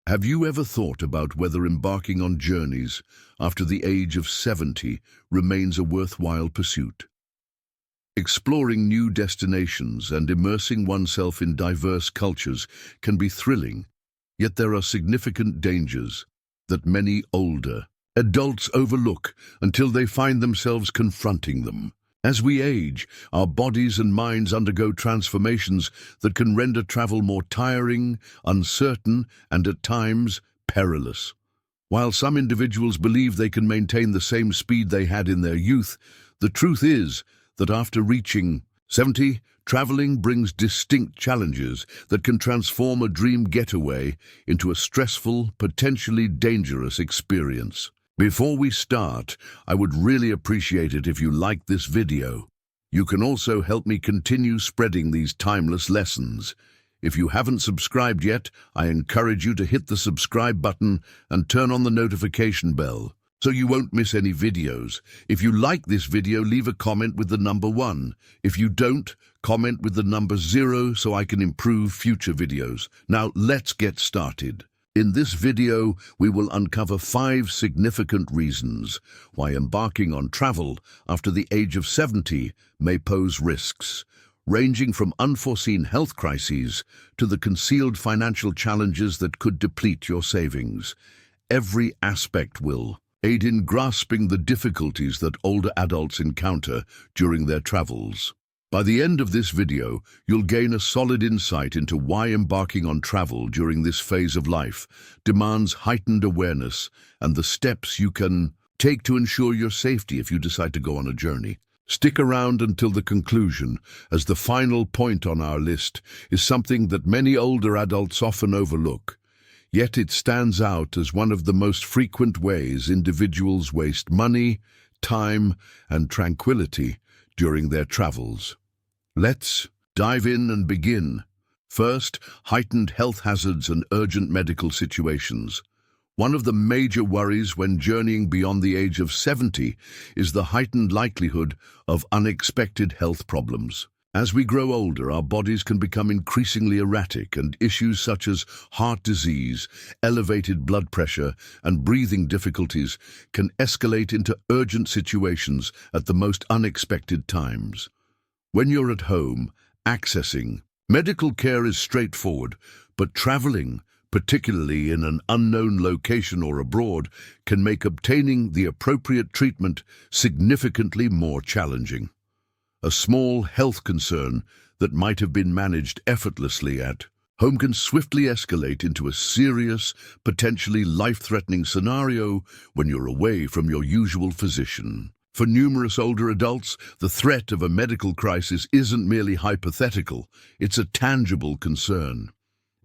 Have you ever thought about whether embarking on journeys after the age of 70 remains a worthwhile pursuit? Exploring new destinations and immersing oneself in diverse cultures can be thrilling, yet there are significant dangers that many older adults overlook until they find themselves confronting them. As we age, our bodies and minds undergo transformations that can render travel more tiring, uncertain, and at times perilous. While some individuals believe they can maintain the same speed they had in their youth, the truth is that after reaching 70, traveling brings distinct challenges that can transform a dream getaway into a stressful, potentially dangerous experience. Before we start, I would really appreciate it if you liked this video. You can also help me continue spreading these timeless lessons. If you haven't subscribed yet, I encourage you to hit the subscribe button and turn on the notification bell so you won't miss any videos. If you like this video, leave a comment with the number 1. If you don't, comment with the number 0 so I can improve future videos. Now let's get started. In this video, we will uncover 5 significant reasons why embarking on travel after the age of 70 may pose risks, ranging from unforeseen health crises to the concealed financial challenges that could deplete your savings. Every aspect will aid in grasping the difficulties that older adults encounter during their travels. By the end of this video, you'll gain a solid insight into why embarking on travel during this phase of life demands heightened awareness and the steps you can take to ensure your safety if you decide to go on a journey. Stick around until the conclusion, as the final point on our list is something that many older adults often overlook. Yet it stands out as one of the most frequent ways individuals waste money, time, and tranquility during their travels. Let's dive in and begin. First, heightened health hazards and urgent medical situations. One of the major worries when journeying beyond the age of 70 is the heightened likelihood of unexpected health problems. As we grow older, our bodies can become increasingly erratic, and issues such as heart disease, elevated blood pressure, and breathing difficulties can escalate into urgent situations at the most unexpected times. When you're at home, accessing medical care is straightforward, but traveling, particularly in an unknown location or abroad, can make obtaining the appropriate treatment significantly more challenging. A small health concern that might have been managed effortlessly at home can swiftly escalate into a serious, potentially life-threatening scenario when you're away from your usual physician. For numerous older adults, the threat of a medical crisis isn't merely hypothetical, it's a tangible concern.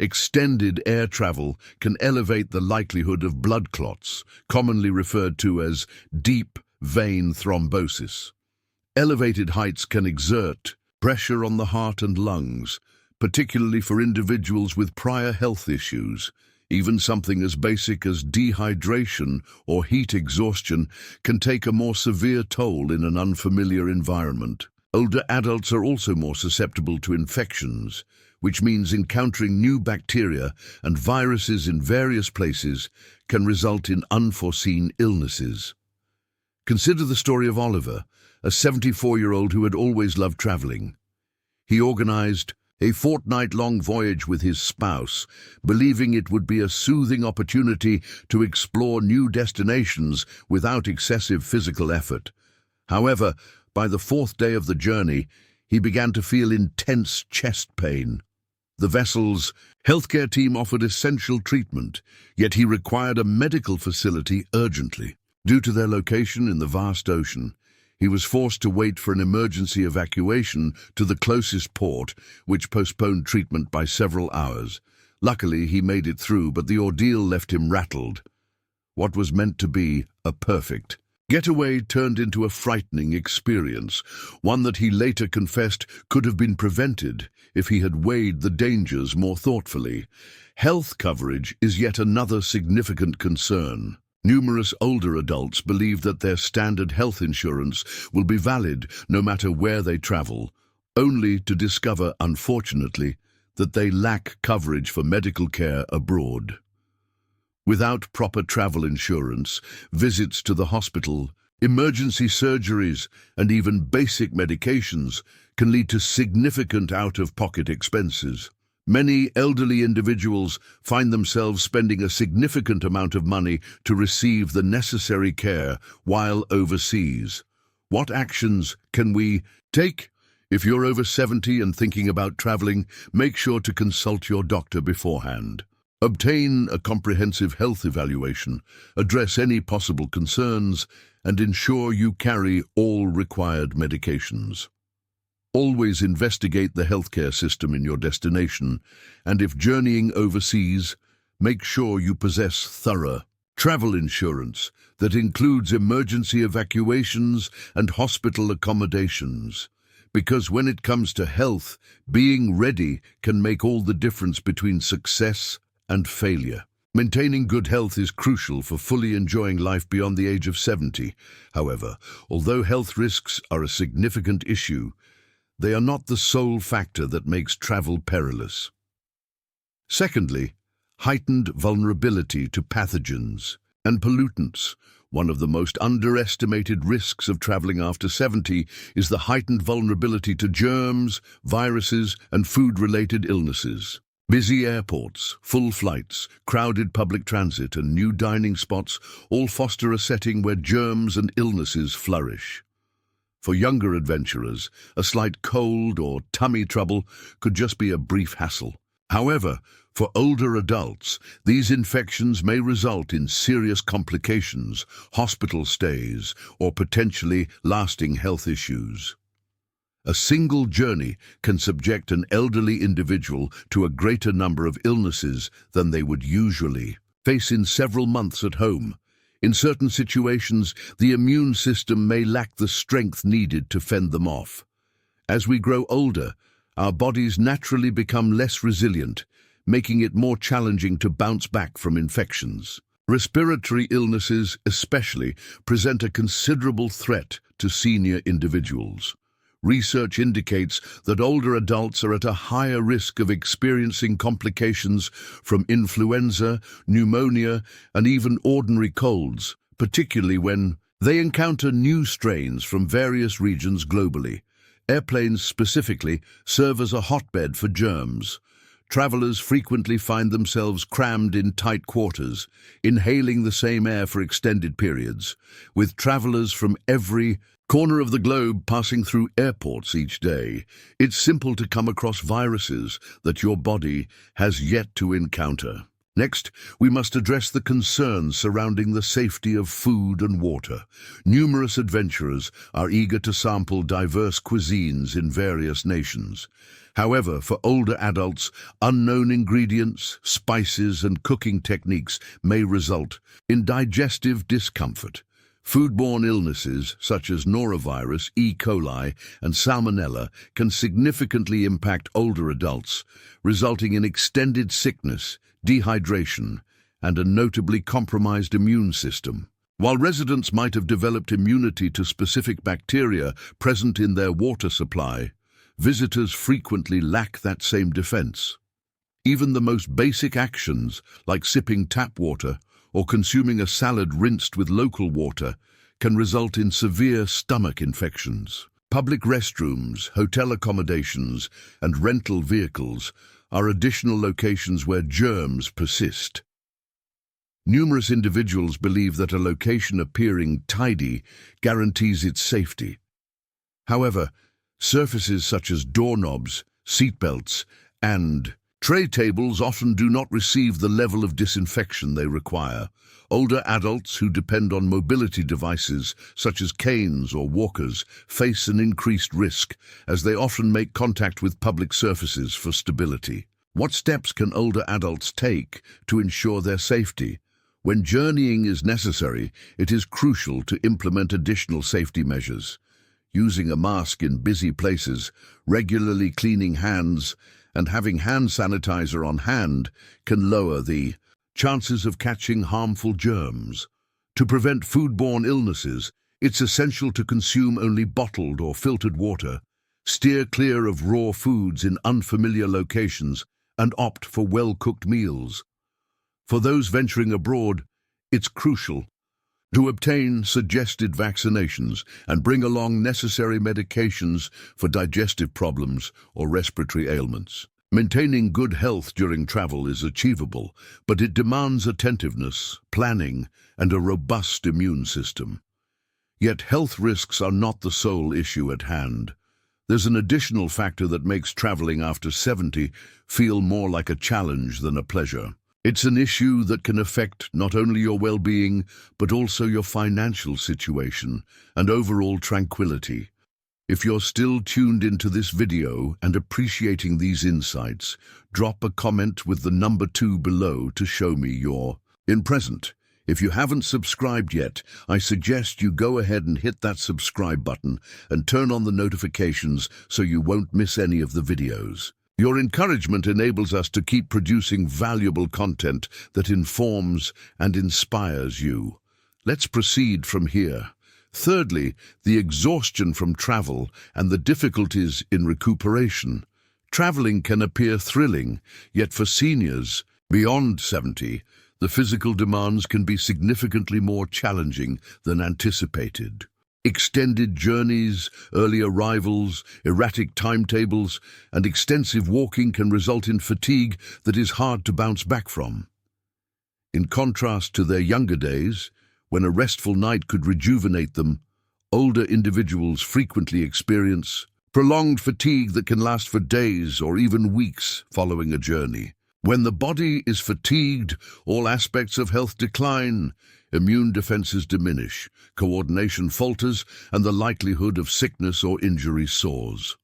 Extended air travel can elevate the likelihood of blood clots, commonly referred to as deep vein thrombosis. Elevated heights can exert pressure on the heart and lungs, particularly for individuals with prior health issues. Even something as basic as dehydration or heat exhaustion can take a more severe toll in an unfamiliar environment. Older adults are also more susceptible to infections, which means encountering new bacteria and viruses in various places can result in unforeseen illnesses. Consider the story of Oliver, a 74-year-old who had always loved traveling. He organized a fortnight-long voyage with his spouse, believing it would be a soothing opportunity to explore new destinations without excessive physical effort. However, by the 4th day of the journey, he began to feel intense chest pain. The vessel's healthcare team offered essential treatment, yet he required a medical facility urgently. Due to their location in the vast ocean, he was forced to wait for an emergency evacuation to the closest port, which postponed treatment by several hours. Luckily, he made it through, but the ordeal left him rattled. What was meant to be a perfect getaway turned into a frightening experience, one that he later confessed could have been prevented if he had weighed the dangers more thoughtfully. Health coverage is yet another significant concern. Numerous older adults believe that their standard health insurance will be valid no matter where they travel, only to discover, unfortunately, that they lack coverage for medical care abroad. Without proper travel insurance, visits to the hospital, emergency surgeries, and even basic medications can lead to significant out-of-pocket expenses. Many elderly individuals find themselves spending a significant amount of money to receive the necessary care while overseas. What actions can we take? If you're over 70 and thinking about traveling, make sure to consult your doctor beforehand. Obtain a comprehensive health evaluation, address any possible concerns, and ensure you carry all required medications. Always investigate the healthcare system in your destination, and if journeying overseas, make sure you possess thorough travel insurance that includes emergency evacuations and hospital accommodations. Because when it comes to health, being ready can make all the difference between success and failure. Maintaining good health is crucial for fully enjoying life beyond the age of 70. However, although health risks are a significant issue, they are not the sole factor that makes travel perilous. Secondly, heightened vulnerability to pathogens and pollutants. One of the most underestimated risks of traveling after 70 is the heightened vulnerability to germs, viruses, and food-related illnesses. Busy airports, full flights, crowded public transit, and new dining spots all foster a setting where germs and illnesses flourish. For younger adventurers, a slight cold or tummy trouble could just be a brief hassle. However, for older adults, these infections may result in serious complications, hospital stays, or potentially lasting health issues. A single journey can subject an elderly individual to a greater number of illnesses than they would usually face in several months at home. In certain situations, the immune system may lack the strength needed to fend them off. As we grow older, our bodies naturally become less resilient, making it more challenging to bounce back from infections. Respiratory illnesses, especially, present a considerable threat to senior individuals. Research indicates that older adults are at a higher risk of experiencing complications from influenza, pneumonia, and even ordinary colds, particularly when they encounter new strains from various regions globally. Airplanes specifically serve as a hotbed for germs. Travelers frequently find themselves crammed in tight quarters, inhaling the same air for extended periods, with travelers from every corner of the globe passing through airports each day. It's simple to come across viruses that your body has yet to encounter. Next, we must address the concerns surrounding the safety of food and water. Numerous adventurers are eager to sample diverse cuisines in various nations. However, for older adults, unknown ingredients, spices, and cooking techniques may result in digestive discomfort. Foodborne illnesses such as norovirus, E. coli, and salmonella can significantly impact older adults, resulting in extended sickness, dehydration, and a notably compromised immune system. While residents might have developed immunity to specific bacteria present in their water supply, visitors frequently lack that same defense. Even the most basic actions, like sipping tap water or consuming a salad rinsed with local water, can result in severe stomach infections. Public restrooms, hotel accommodations, and rental vehicles are additional locations where germs persist. Numerous individuals believe that a location appearing tidy guarantees its safety. However, surfaces such as doorknobs, seatbelts, and tray tables often do not receive the level of disinfection they require. Older adults who depend on mobility devices, such as canes or walkers, face an increased risk, as they often make contact with public surfaces for stability. What steps can older adults take to ensure their safety? When journeying is necessary, it is crucial to implement additional safety measures. Using a mask in busy places, regularly cleaning hands, and having hand sanitizer on hand can lower the chances of catching harmful germs. To prevent foodborne illnesses, it's essential to consume only bottled or filtered water, steer clear of raw foods in unfamiliar locations, and opt for well-cooked meals. For those venturing abroad, it's crucial to obtain suggested vaccinations and bring along necessary medications for digestive problems or respiratory ailments. Maintaining good health during travel is achievable, but it demands attentiveness, planning, and a robust immune system. Yet health risks are not the sole issue at hand. There's an additional factor that makes traveling after 70 feel more like a challenge than a pleasure. It's an issue that can affect not only your well-being, but also your financial situation and overall tranquility. If you're still tuned into this video and appreciating these insights, drop a comment with the number 2 below to show me you're present. If you haven't subscribed yet, I suggest you go ahead and hit that subscribe button and turn on the notifications so you won't miss any of the videos. Your encouragement enables us to keep producing valuable content that informs and inspires you. Let's proceed from here. Thirdly, the exhaustion from travel and the difficulties in recuperation. Traveling can appear thrilling, yet for seniors beyond 70, the physical demands can be significantly more challenging than anticipated. Extended journeys, early arrivals, erratic timetables, and extensive walking can result in fatigue that is hard to bounce back from. In contrast to their younger days, when a restful night could rejuvenate them, older individuals frequently experience prolonged fatigue that can last for days or even weeks following a journey. When the body is fatigued, all aspects of health decline. Immune defenses diminish, coordination falters, and the likelihood of sickness or injury soars.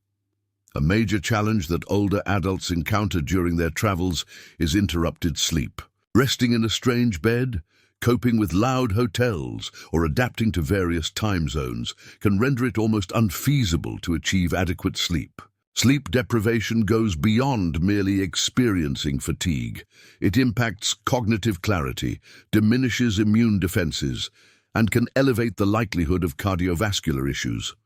A major challenge that older adults encounter during their travels is interrupted sleep. Resting in a strange bed, coping with loud hotels, or adapting to various time zones can render it almost unfeasible to achieve adequate sleep. Sleep deprivation goes beyond merely experiencing fatigue. It impacts cognitive clarity, diminishes immune defenses, and can elevate the likelihood of cardiovascular issues.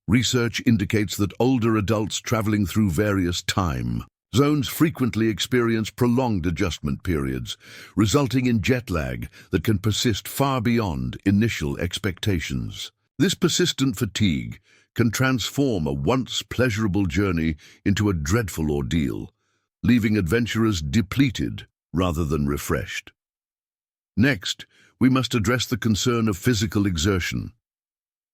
Research indicates that older adults traveling through various time zones frequently experience prolonged adjustment periods, resulting in jet lag that can persist far beyond initial expectations. This persistent fatigue can transform a once pleasurable journey into a dreadful ordeal, leaving adventurers depleted rather than refreshed. Next, we must address the concern of physical exertion.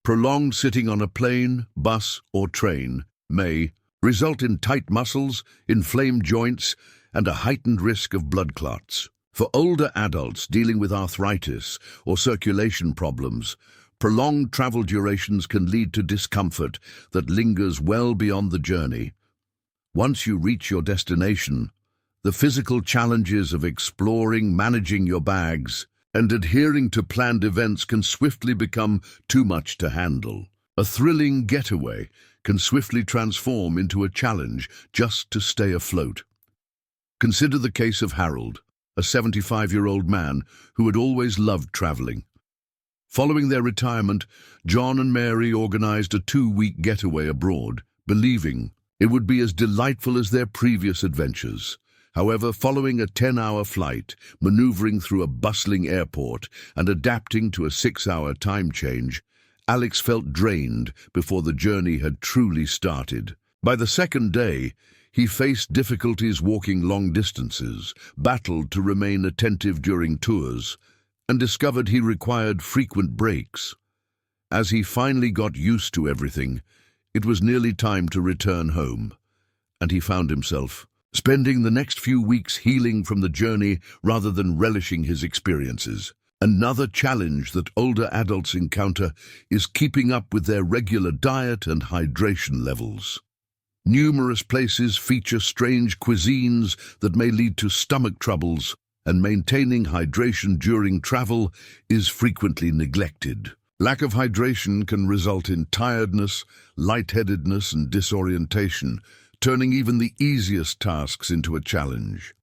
Prolonged sitting on a plane, bus, or train may result in tight muscles, inflamed joints, and a heightened risk of blood clots. For older adults dealing with arthritis or circulation problems, prolonged travel durations can lead to discomfort that lingers well beyond the journey. Once you reach your destination, the physical challenges of exploring, managing your bags, and adhering to planned events can swiftly become too much to handle. A thrilling getaway can swiftly transform into a challenge just to stay afloat. Consider the case of Harold, a 75-year-old man who had always loved traveling. Following their retirement, John and Mary organized a 2-week getaway abroad, believing it would be as delightful as their previous adventures. However, following a 10-hour flight, maneuvering through a bustling airport, and adapting to a 6-hour time change, Alex felt drained before the journey had truly started. By the second day, he faced difficulties walking long distances, battled to remain attentive during tours, and discovered he required frequent breaks. As he finally got used to everything, it was nearly time to return home, and he found himself spending the next few weeks healing from the journey rather than relishing his experiences. Another challenge that older adults encounter is keeping up with their regular diet and hydration levels. Numerous places feature strange cuisines that may lead to stomach troubles, and maintaining hydration during travel is frequently neglected. Lack of hydration can result in tiredness, lightheadedness, and disorientation, turning even the easiest tasks into a challenge.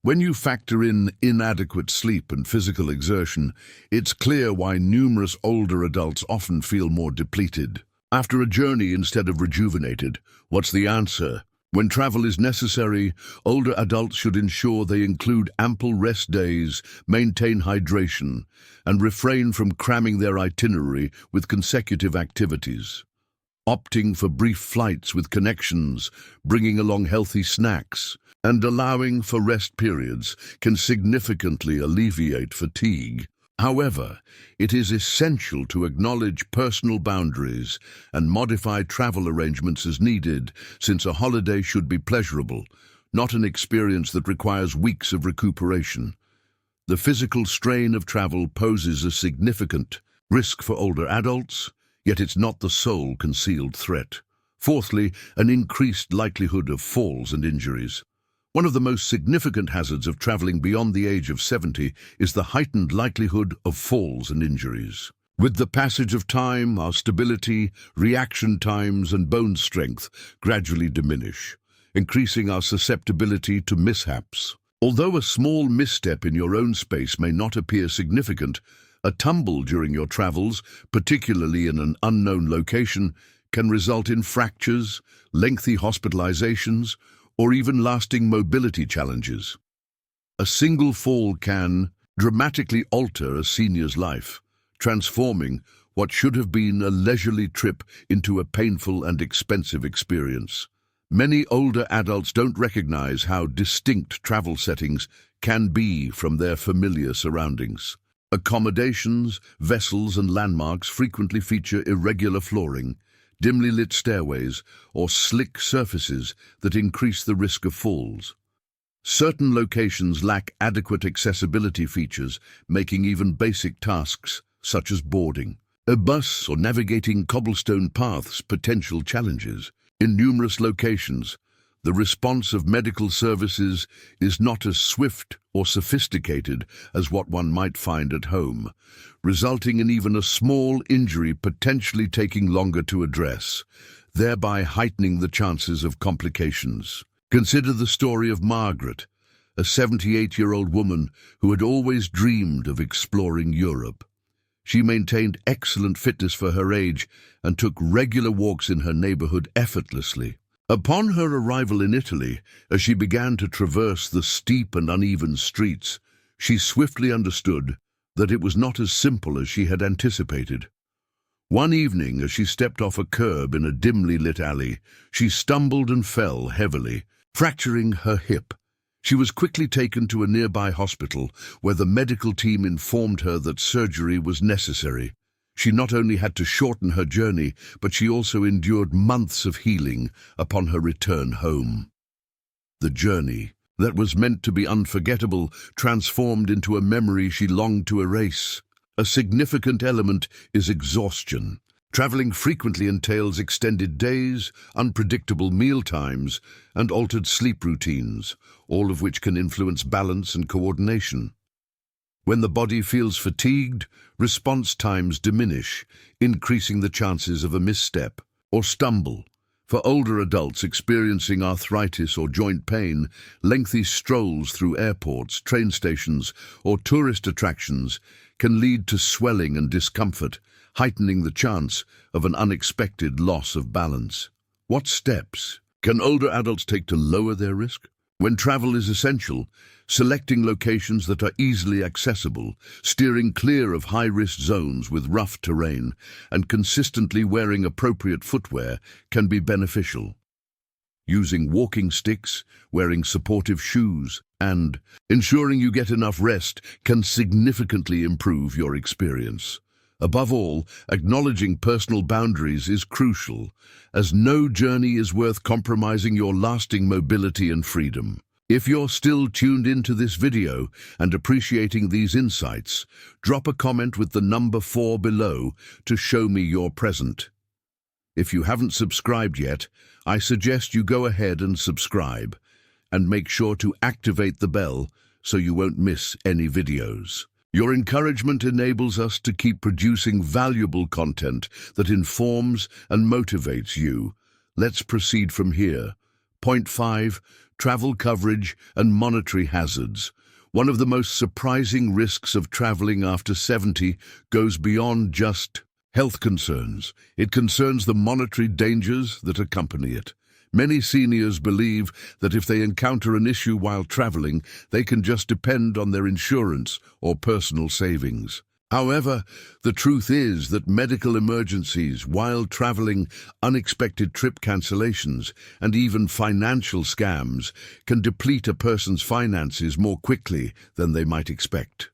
When you factor in inadequate sleep and physical exertion, it's clear why numerous older adults often feel more depleted. After a journey, instead of rejuvenated, what's the answer? When travel is necessary, older adults should ensure they include ample rest days, maintain hydration, and refrain from cramming their itinerary with consecutive activities. Opting for brief flights with connections, bringing along healthy snacks, and allowing for rest periods can significantly alleviate fatigue. However, it is essential to acknowledge personal boundaries and modify travel arrangements as needed, since a holiday should be pleasurable, not an experience that requires weeks of recuperation. The physical strain of travel poses a significant risk for older adults, yet it's not the sole concealed threat. Fourthly, an increased likelihood of falls and injuries. One of the most significant hazards of traveling beyond the age of 70 is the heightened likelihood of falls and injuries. With the passage of time, our stability, reaction times, and bone strength gradually diminish, increasing our susceptibility to mishaps. Although a small misstep in your own space may not appear significant, a tumble during your travels, particularly in an unknown location, can result in fractures, lengthy hospitalizations, or even lasting mobility challenges. A single fall can dramatically alter a senior's life, transforming what should have been a leisurely trip into a painful and expensive experience. Many older adults don't recognize how distinct travel settings can be from their familiar surroundings. Accommodations, vessels, and landmarks frequently feature irregular flooring, dimly lit stairways, or slick surfaces that increase the risk of falls. Certain locations lack adequate accessibility features, making even basic tasks, such as boarding a bus or navigating cobblestone paths, potential challenges. In numerous locations, the response of medical services is not as swift or sophisticated as what one might find at home, resulting in even a small injury potentially taking longer to address, thereby heightening the chances of complications. Consider the story of Margaret, a 78-year-old woman who had always dreamed of exploring Europe. She maintained excellent fitness for her age and took regular walks in her neighborhood effortlessly. Upon her arrival in Italy, as she began to traverse the steep and uneven streets, she swiftly understood that it was not as simple as she had anticipated. One evening, as she stepped off a curb in a dimly lit alley, she stumbled and fell heavily, fracturing her hip. She was quickly taken to a nearby hospital, where the medical team informed her that surgery was necessary. She not only had to shorten her journey, but she also endured months of healing upon her return home. The journey, that was meant to be unforgettable, transformed into a memory she longed to erase. A significant element is exhaustion. Traveling frequently entails extended days, unpredictable meal times, and altered sleep routines, all of which can influence balance and coordination. When the body feels fatigued, response times diminish, increasing the chances of a misstep or stumble. For older adults experiencing arthritis or joint pain, lengthy strolls through airports, train stations, or tourist attractions can lead to swelling and discomfort, heightening the chance of an unexpected loss of balance. What steps can older adults take to lower their risk? When travel is essential, selecting locations that are easily accessible, steering clear of high-risk zones with rough terrain, and consistently wearing appropriate footwear can be beneficial. Using walking sticks, wearing supportive shoes, and ensuring you get enough rest can significantly improve your experience. Above all, acknowledging personal boundaries is crucial, as no journey is worth compromising your lasting mobility and freedom. If you're still tuned into this video and appreciating these insights, drop a comment with the number 4 below to show me you're present. If you haven't subscribed yet, I suggest you go ahead and subscribe, and make sure to activate the bell so you won't miss any videos. Your encouragement enables us to keep producing valuable content that informs and motivates you. Let's proceed from here. Point 5. Travel coverage and monetary hazards. One of the most surprising risks of traveling after 70 goes beyond just health concerns. It concerns the monetary dangers that accompany it. Many seniors believe that if they encounter an issue while traveling, they can just depend on their insurance or personal savings. However, the truth is that medical emergencies while traveling, unexpected trip cancellations, and even financial scams can deplete a person's finances more quickly than they might expect.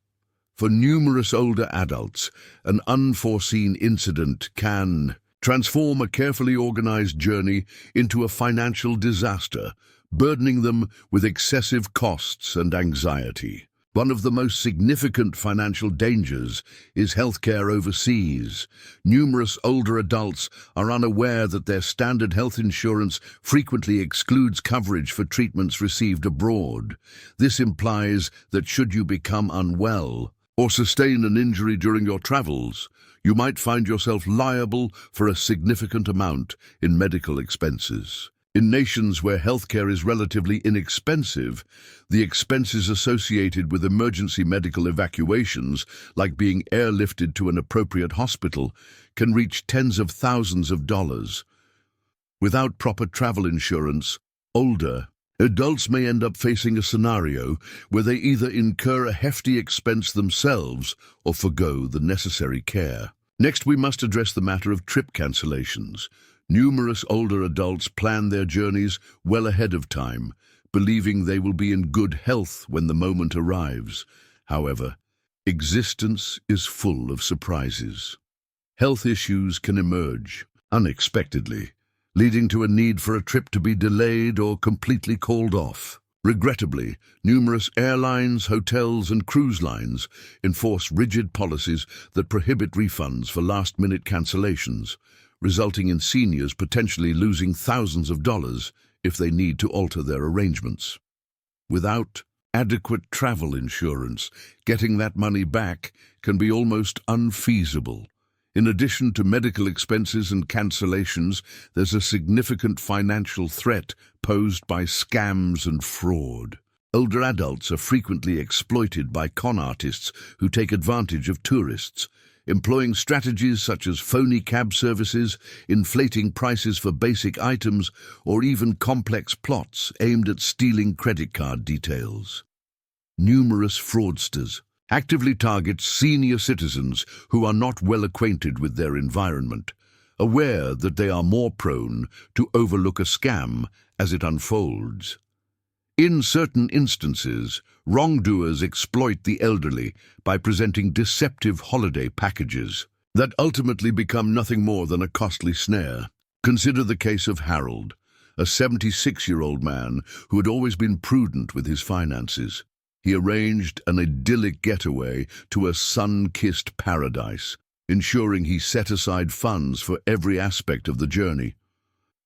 For numerous older adults, an unforeseen incident can transform a carefully organized journey into a financial disaster, burdening them with excessive costs and anxiety. One of the most significant financial dangers is healthcare overseas. Numerous older adults are unaware that their standard health insurance frequently excludes coverage for treatments received abroad. This implies that should you become unwell or sustain an injury during your travels, you might find yourself liable for a significant amount in medical expenses. In nations where healthcare is relatively inexpensive, the expenses associated with emergency medical evacuations, like being airlifted to an appropriate hospital, can reach tens of thousands of dollars. Without proper travel insurance, older adults may end up facing a scenario where they either incur a hefty expense themselves or forgo the necessary care. Next, we must address the matter of trip cancellations. Numerous older adults plan their journeys well ahead of time, believing they will be in good health when the moment arrives. However, existence is full of surprises. Health issues can emerge unexpectedly, leading to a need for a trip to be delayed or completely called off. Regrettably, numerous airlines, hotels, and cruise lines enforce rigid policies that prohibit refunds for last-minute cancellations, resulting in seniors potentially losing thousands of dollars if they need to alter their arrangements. Without adequate travel insurance, getting that money back can be almost unfeasible. In addition to medical expenses and cancellations, there's a significant financial threat posed by scams and fraud. Older adults are frequently exploited by con artists who take advantage of tourists, employing strategies such as phony cab services, inflating prices for basic items, or even complex plots aimed at stealing credit card details. Numerous fraudsters actively target senior citizens who are not well acquainted with their environment, aware that they are more prone to overlook a scam as it unfolds. In certain instances, wrongdoers exploit the elderly by presenting deceptive holiday packages that ultimately become nothing more than a costly snare. Consider the case of Harold, a 76-year-old man who had always been prudent with his finances. He arranged an idyllic getaway to a sun-kissed paradise, ensuring he set aside funds for every aspect of the journey.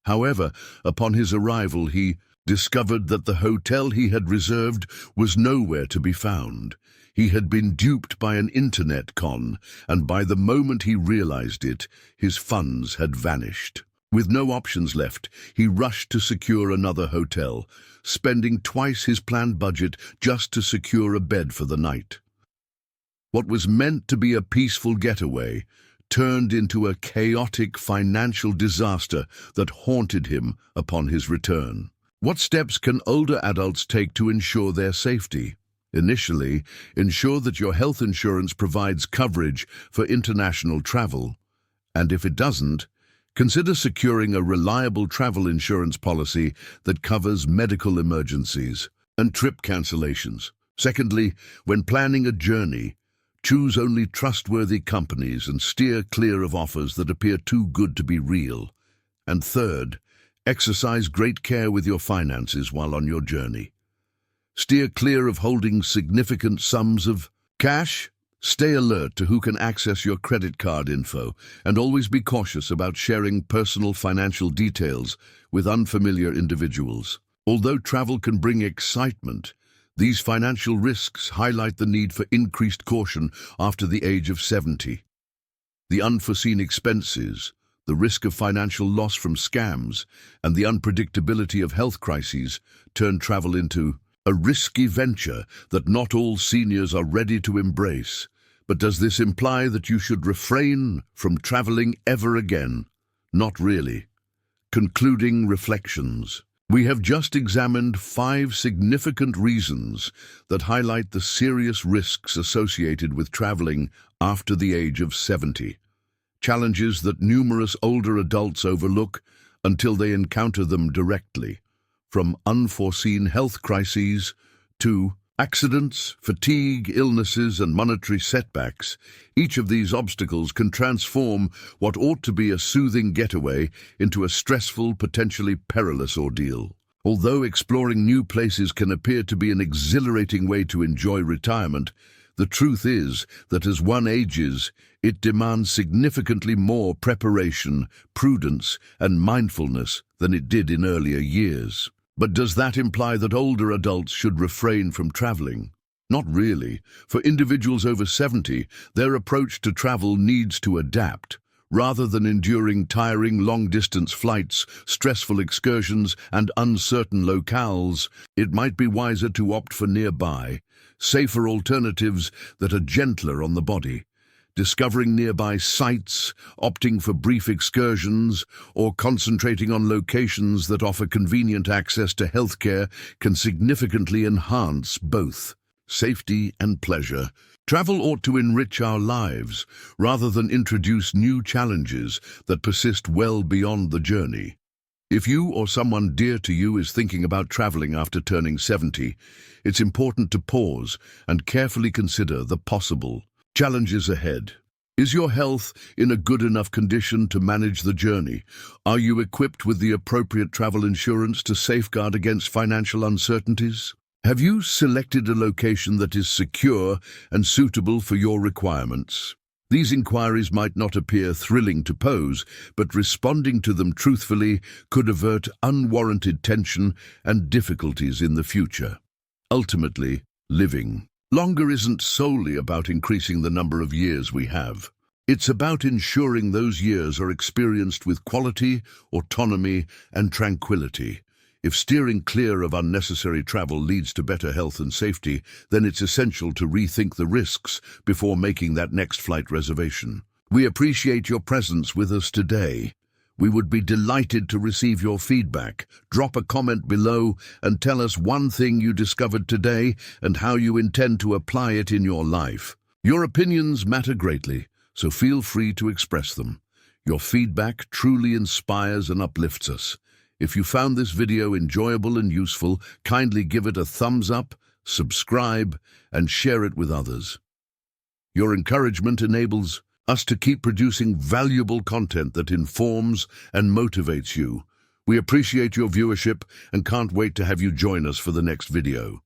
However, upon his arrival, he discovered that the hotel he had reserved was nowhere to be found. He had been duped by an internet con, and by the moment he realized it, his funds had vanished. With no options left, he rushed to secure another hotel, spending twice his planned budget just to secure a bed for the night. What was meant to be a peaceful getaway turned into a chaotic financial disaster that haunted him upon his return. What steps can older adults take to ensure their safety? Initially, ensure that your health insurance provides coverage for international travel, and if it doesn't, consider securing a reliable travel insurance policy that covers medical emergencies and trip cancellations. Secondly, when planning a journey, choose only trustworthy companies and steer clear of offers that appear too good to be real. And third, exercise great care with your finances while on your journey. Steer clear of holding significant sums of cash. Stay alert to who can access your credit card info, and always be cautious about sharing personal financial details with unfamiliar individuals. Although travel can bring excitement, these financial risks highlight the need for increased caution after the age of 70. The unforeseen expenses, the risk of financial loss from scams, and the unpredictability of health crises turn travel into a risky venture that not all seniors are ready to embrace. But does this imply that you should refrain from traveling ever again? Not really. Concluding reflections. We have just examined 5 significant reasons that highlight the serious risks associated with traveling after the age of 70. Challenges that numerous older adults overlook until they encounter them directly, from unforeseen health crises to accidents, fatigue, illnesses, and monetary setbacks. Each of these obstacles can transform what ought to be a soothing getaway into a stressful, potentially perilous ordeal. Although exploring new places can appear to be an exhilarating way to enjoy retirement, the truth is that as one ages, it demands significantly more preparation, prudence, and mindfulness than it did in earlier years. But does that imply that older adults should refrain from traveling? Not really. For individuals over 70, their approach to travel needs to adapt. Rather than enduring tiring long-distance flights, stressful excursions, and uncertain locales, it might be wiser to opt for nearby, safer alternatives that are gentler on the body. Discovering nearby sites, opting for brief excursions, or concentrating on locations that offer convenient access to healthcare can significantly enhance both safety and pleasure. Travel ought to enrich our lives rather than introduce new challenges that persist well beyond the journey. If you or someone dear to you is thinking about traveling after turning 70, it's important to pause and carefully consider the possible challenges ahead. Is your health in a good enough condition to manage the journey? Are you equipped with the appropriate travel insurance to safeguard against financial uncertainties? Have you selected a location that is secure and suitable for your requirements? These inquiries might not appear thrilling to pose, but responding to them truthfully could avert unwarranted tension and difficulties in the future. Ultimately, living longer isn't solely about increasing the number of years we have. It's about ensuring those years are experienced with quality, autonomy, and tranquility. If steering clear of unnecessary travel leads to better health and safety, then it's essential to rethink the risks before making that next flight reservation. We appreciate your presence with us today. We would be delighted to receive your feedback. Drop a comment below and tell us one thing you discovered today and how you intend to apply it in your life. Your opinions matter greatly, so feel free to express them. Your feedback truly inspires and uplifts us. If you found this video enjoyable and useful, kindly give it a thumbs up, subscribe, and share it with others. Your encouragement enables us to keep producing valuable content that informs and motivates you. We appreciate your viewership and can't wait to have you join us for the next video.